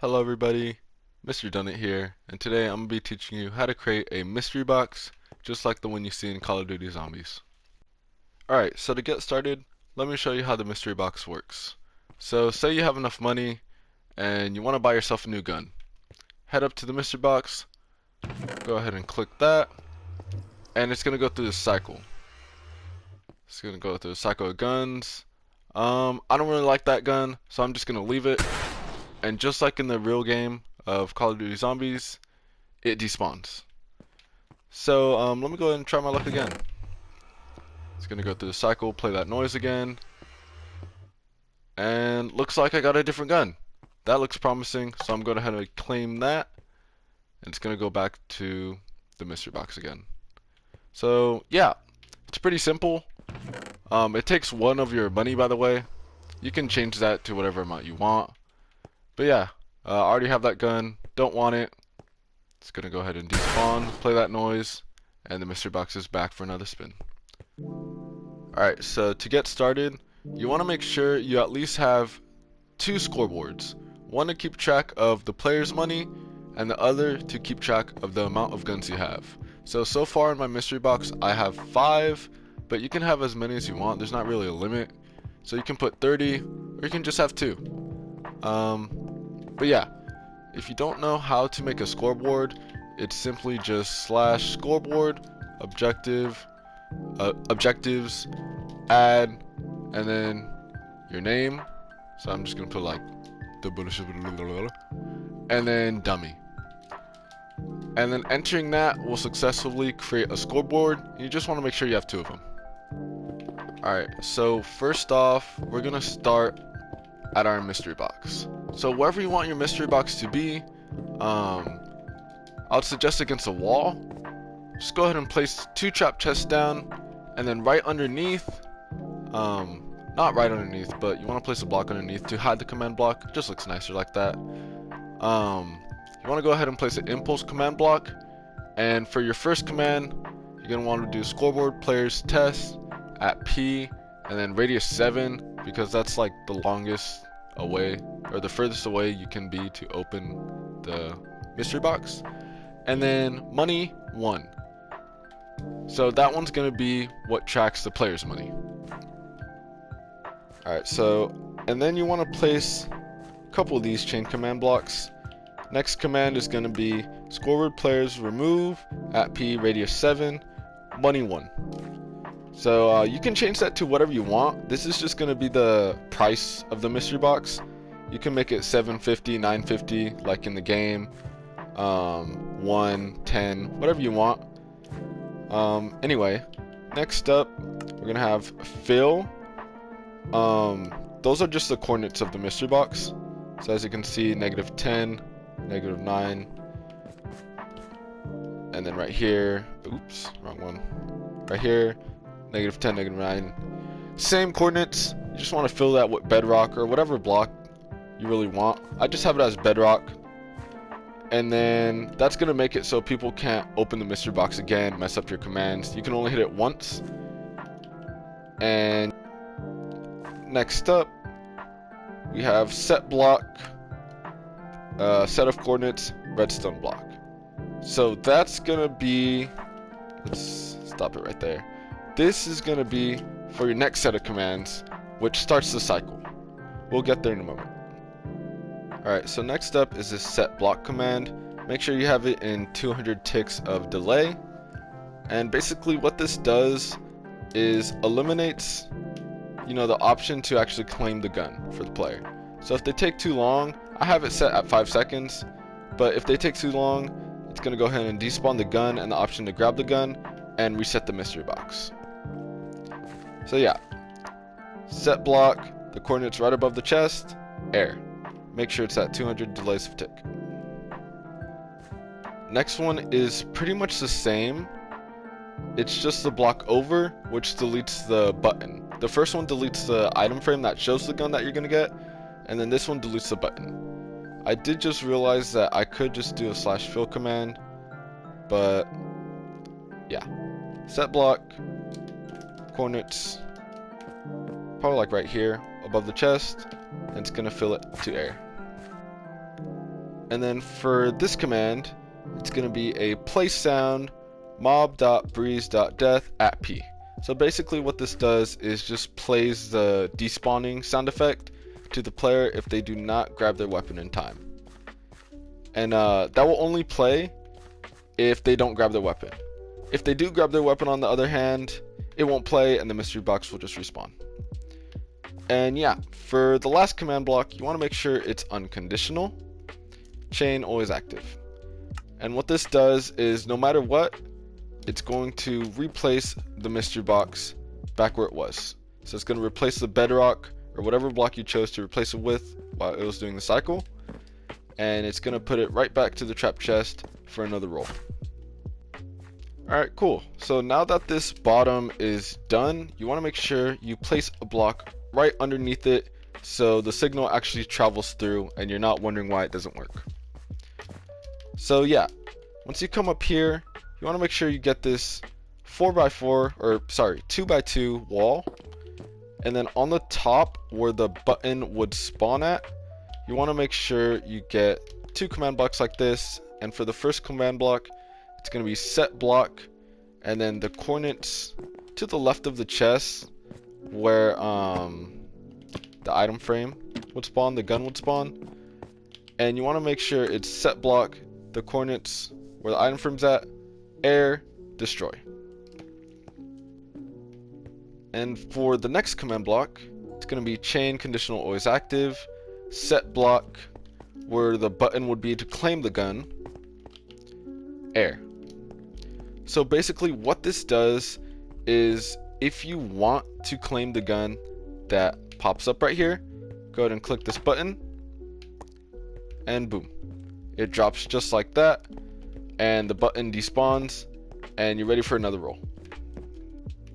Hello everybody, Mr. Dunnit here, and today I'm going to be teaching you how to create a mystery box just like the one you see in Call of Duty Zombies. Alright, so to get started, let me show you how the mystery box works. So say you have enough money and you want to buy yourself a new gun. Head up to the mystery box, go ahead and click that, and it's going to go through this cycle. It's going to go through the cycle of guns. I don't really like that gun, so I'm just going to leave it. And just like in the real game of Call of Duty Zombies, it despawns. So let me go ahead and try my luck again. It's gonna go through the cycle, play that noise again, and looks like I got a different gun. That looks promising, so I'm going to go ahead and claim that, and it's gonna go back to the mystery box again. So yeah, it's pretty simple. It takes one of your money, by the way. You can change that to whatever amount you want. But yeah, I already have that gun, don't want it. It's gonna go ahead and despawn, play that noise, and the mystery box is back for another spin. Alright, so to get started, you want to make sure you at least have two scoreboards. One to keep track of the player's money, and the other to keep track of the amount of guns you have. So far in my mystery box I have 5, but you can have as many as you want, there's not really a limit. So you can put 30, or you can just have 2. But yeah, if you don't know how to make a scoreboard, it's simply just /scoreboard, objectives, add, and then your name. So I'm just gonna put like and then dummy. And then entering that will successfully create a scoreboard. You just want to make sure you have 2 of them. Alright, so first off, we're gonna start at our mystery box. So wherever you want your mystery box to be, I would suggest against a wall. Just go ahead and place 2 trap chests down, and then right underneath, not right underneath, but you want to place a block underneath to hide the command block. It just looks nicer like that. You want to go ahead and place an impulse command block, and for your first command, you're going to want to do scoreboard players test at P, and then radius 7, because that's like the longest away, or the furthest away you can be to open the mystery box. And then money 1. So that one's gonna be what tracks the player's money. Alright, so and then you want to place a couple of these chain command blocks. Next command is gonna be scoreboard players remove at P radius 7, money 1. So you can change that to whatever you want. This is just gonna be the price of the mystery box. You can make it 750, 950 like in the game. 1, 10, whatever you want. Anyway, next up we're gonna have fill. Those are just the coordinates of the mystery box. So as you can see, -10, -9, and then right here, oops, wrong one. Right here, -10, -9. Same coordinates. You just want to fill that with bedrock or whatever block you really want. I just have it as bedrock. And then that's going to make it so people can't open the mystery box again, mess up your commands. You can only hit it once. And next up, we have set block, set of coordinates, redstone block. So that's going to be, let's stop it right there. This is going to be for your next set of commands, which starts the cycle. We'll get there in a moment. Alright, so next up is this set block command. Make sure you have it in 200 ticks of delay. And basically what this does is eliminates, the option to actually claim the gun for the player. So if they take too long, I have it set at 5 seconds, but if they take too long, it's going to go ahead and despawn the gun and the option to grab the gun and reset the mystery box. So yeah, set block, the coordinates right above the chest, air. Make sure it's at 200 delays of tick. Next one is pretty much the same. It's just the block over, which deletes the button. The first one deletes the item frame that shows the gun that you're gonna get, and then this one deletes the button. I did just realize that I could just do a /fill command, but yeah. Set block, coordinates, probably like right here above the chest, and it's gonna fill it to air. And then for this command, it's going to be a place sound mob.breeze.death at P. So basically what this does is just plays the despawning sound effect to the player if they do not grab their weapon in time. And that will only play if they don't grab their weapon. If they do grab their weapon, on the other hand, it won't play and the mystery box will just respawn. And yeah, for the last command block, you want to make sure it's unconditional, chain always active. And what this does is no matter what, it's going to replace the mystery box back where it was. So it's going to replace the bedrock or whatever block you chose to replace it with while it was doing the cycle. And it's going to put it right back to the trap chest for another roll. Alright, cool. So now that this bottom is done, you want to make sure you place a block right underneath it so the signal actually travels through and you're not wondering why it doesn't work. So yeah, once you come up here, you want to make sure you get this 2x2 wall, and then on the top where the button would spawn at, you want to make sure you get 2 command blocks like this. And for the first command block, it's going to be set block, and then the coordinates to the left of the chest where the item frame would spawn, the gun would spawn. And you want to make sure it's set block, the coordinates where the item frame's at, air, destroy. And for the next command block, it's going to be chain conditional always active, set block where the button would be to claim the gun, air. So basically what this does is if you want to claim the gun that pops up right here, go ahead and click this button and boom, it drops just like that and the button despawns and you're ready for another roll.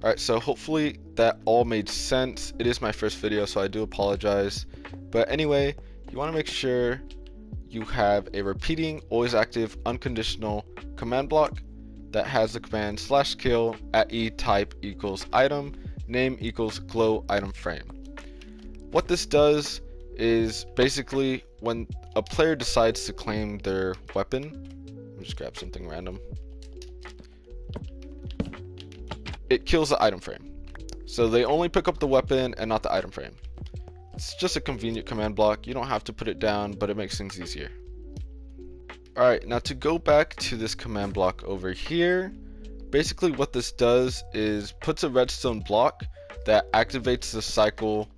Alright, so hopefully that all made sense. It is my first video, so I do apologize, but anyway, you want to make sure you have a repeating always active unconditional command block that has the command /kill at E type equals item name equals glow item frame. What this does is basically when a player decides to claim their weapon, let me just grab something random, it kills the item frame. So they only pick up the weapon and not the item frame. It's just a convenient command block. You don't have to put it down, but it makes things easier. Alright, now to go back to this command block over here, basically what this does is puts a redstone block that activates the cycle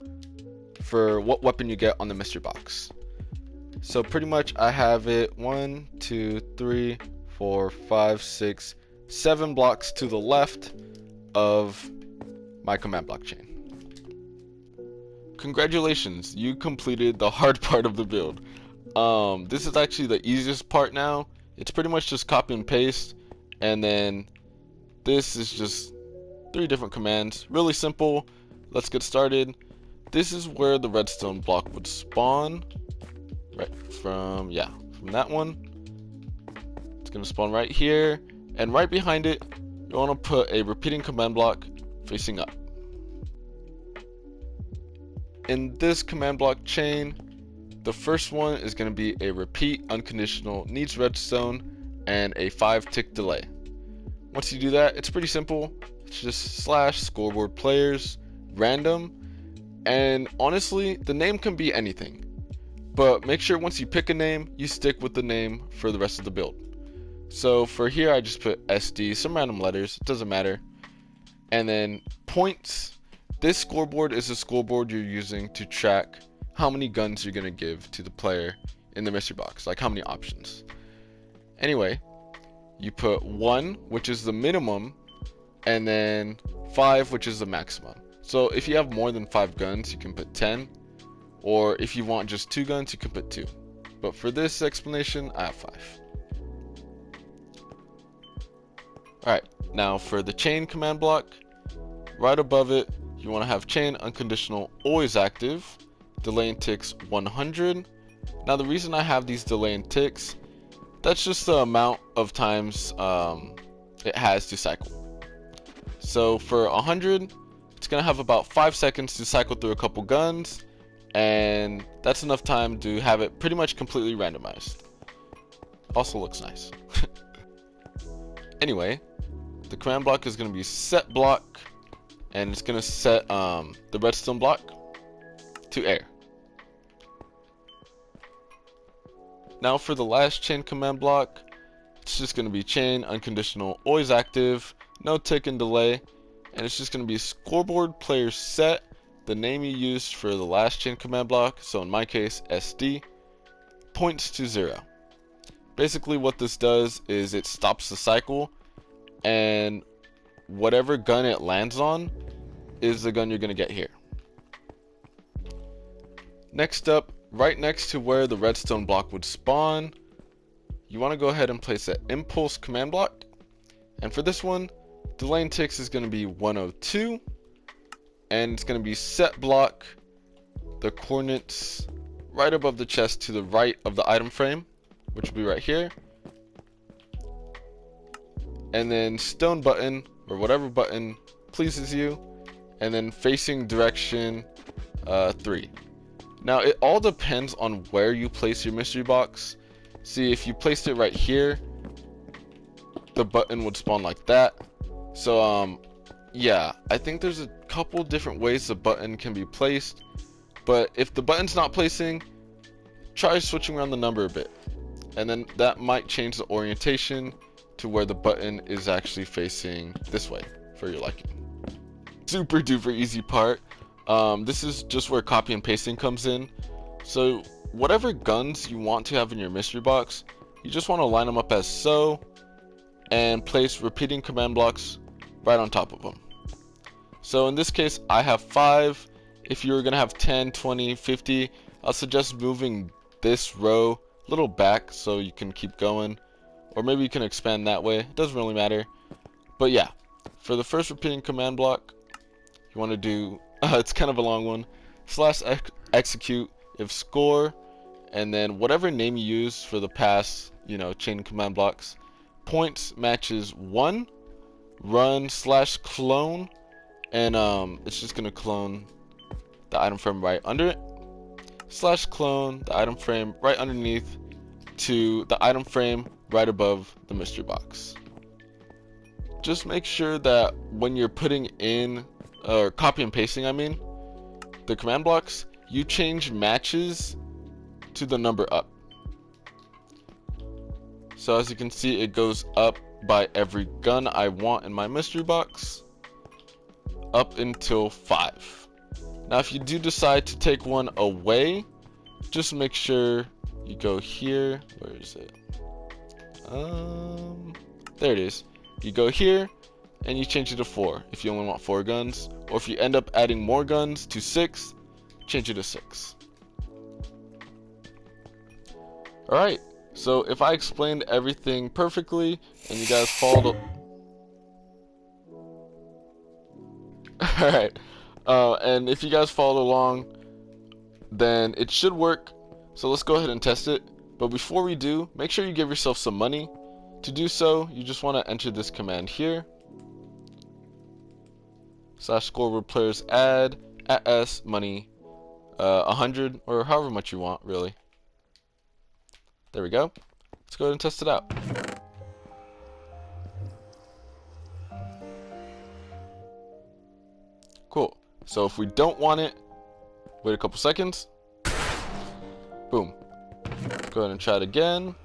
for what weapon you get on the mystery box. So pretty much I have it 1, 2, 3, 4, 5, 6, 7 blocks to the left of my command block chain. Congratulations, you completed the hard part of the build. This is actually the easiest part now. It's pretty much just copy and paste, and then this is just 3 different commands. Really simple. Let's get started. This is where the redstone block would spawn. Right from that one. It's gonna spawn right here, and right behind it, you want to put a repeating command block facing up. In this command block chain, the first one is going to be a repeat unconditional needs redstone and a 5-tick delay. Once you do that, it's pretty simple. It's just /scoreboard players random, and honestly the name can be anything, but make sure once you pick a name you stick with the name for the rest of the build. So for here I just put SD, some random letters, it doesn't matter. And then points. This scoreboard is a scoreboard you're using to track how many guns you're going to give to the player in the mystery box, like how many options. Anyway, you put 1, which is the minimum, and then 5, which is the maximum. So if you have more than 5 guns, you can put 10, or if you want just 2 guns, you can put 2. But for this explanation, I have 5. Alright, now for the chain command block, right above it, you want to have chain unconditional always active, delay and ticks 100. Now the reason I have these delay and ticks, that's just the amount of times it has to cycle. So for 100, it's going to have about 5 seconds to cycle through a couple guns, and that's enough time to have it pretty much completely randomized. also looks nice. Anyway, the command block is going to be set block, and it's going to set the redstone block to air. Now for the last chain command block, it's just going to be chain unconditional always active, no tick and delay, and it's just going to be scoreboard player set, the name you used for the last chain command block, so in my case SD, points to 0. Basically what this does is it stops the cycle, and whatever gun it lands on is the gun you're going to get here. Next up, right next to where the redstone block would spawn, you want to go ahead and place an impulse command block, and for this one the lane ticks is going to be 102, and it's going to be set block, the coordinates right above the chest to the right of the item frame, which will be right here, and then stone button or whatever button pleases you, and then facing direction 3. Now it all depends on where you place your mystery box. See, if you placed it right here, the button would spawn like that. So yeah, I think there's a couple different ways the button can be placed, but if the button's not placing, try switching around the number a bit, and then that might change the orientation to where the button is actually facing this way for your liking. Super duper easy part. This is just where copy and pasting comes in. So whatever guns you want to have in your mystery box, you just want to line them up as so, and place repeating command blocks right on top of them. So in this case I have 5. If you're gonna have 10, 20, 50, I'll suggest moving this row a little back so you can keep going, or maybe you can expand that way, it doesn't really matter. But yeah, for the first repeating command block, you want to do it's kind of a long one, /execute if score, and then whatever name you use for the past chain command blocks, points matches 1, run /clone, and it's just gonna clone the item frame right under it, /clone the item frame right underneath to the item frame right above the mystery box. Just make sure that when you're putting in or copy and pasting, the command blocks, you change matches to the number up. So as you can see, it goes up by every gun I want in my mystery box up until 5. Now if you do decide to take one away, just make sure you go here. Where is it? There it is. You go here and you change it to 4 if you only want 4 guns, or if you end up adding more guns to 6, change it to 6. Alright, so if I explained everything perfectly and you guys followed alright, and if you guys followed along, then it should work. So let's go ahead and test it. But before we do, make sure you give yourself some money. To do so, you just want to enter this command here, /scoreboard players add @s money 100, or however much you want, really. There we go. Let's go ahead and test it out. Cool. So if we don't want it, wait a couple seconds. Boom. Let's go ahead and try it again.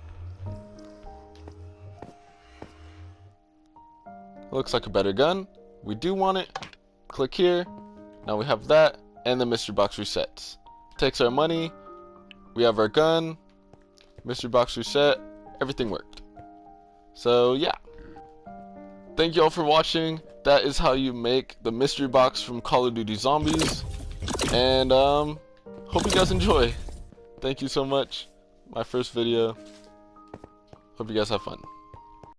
Looks like a better gun. We do want it. Click here. Now we have that, and the mystery box resets. Takes our money. We have our gun. Mystery box reset. Everything worked. So yeah. Thank you all for watching. That is how you make the mystery box from Call of Duty Zombies. And hope you guys enjoy. Thank you so much. My first video. Hope you guys have fun.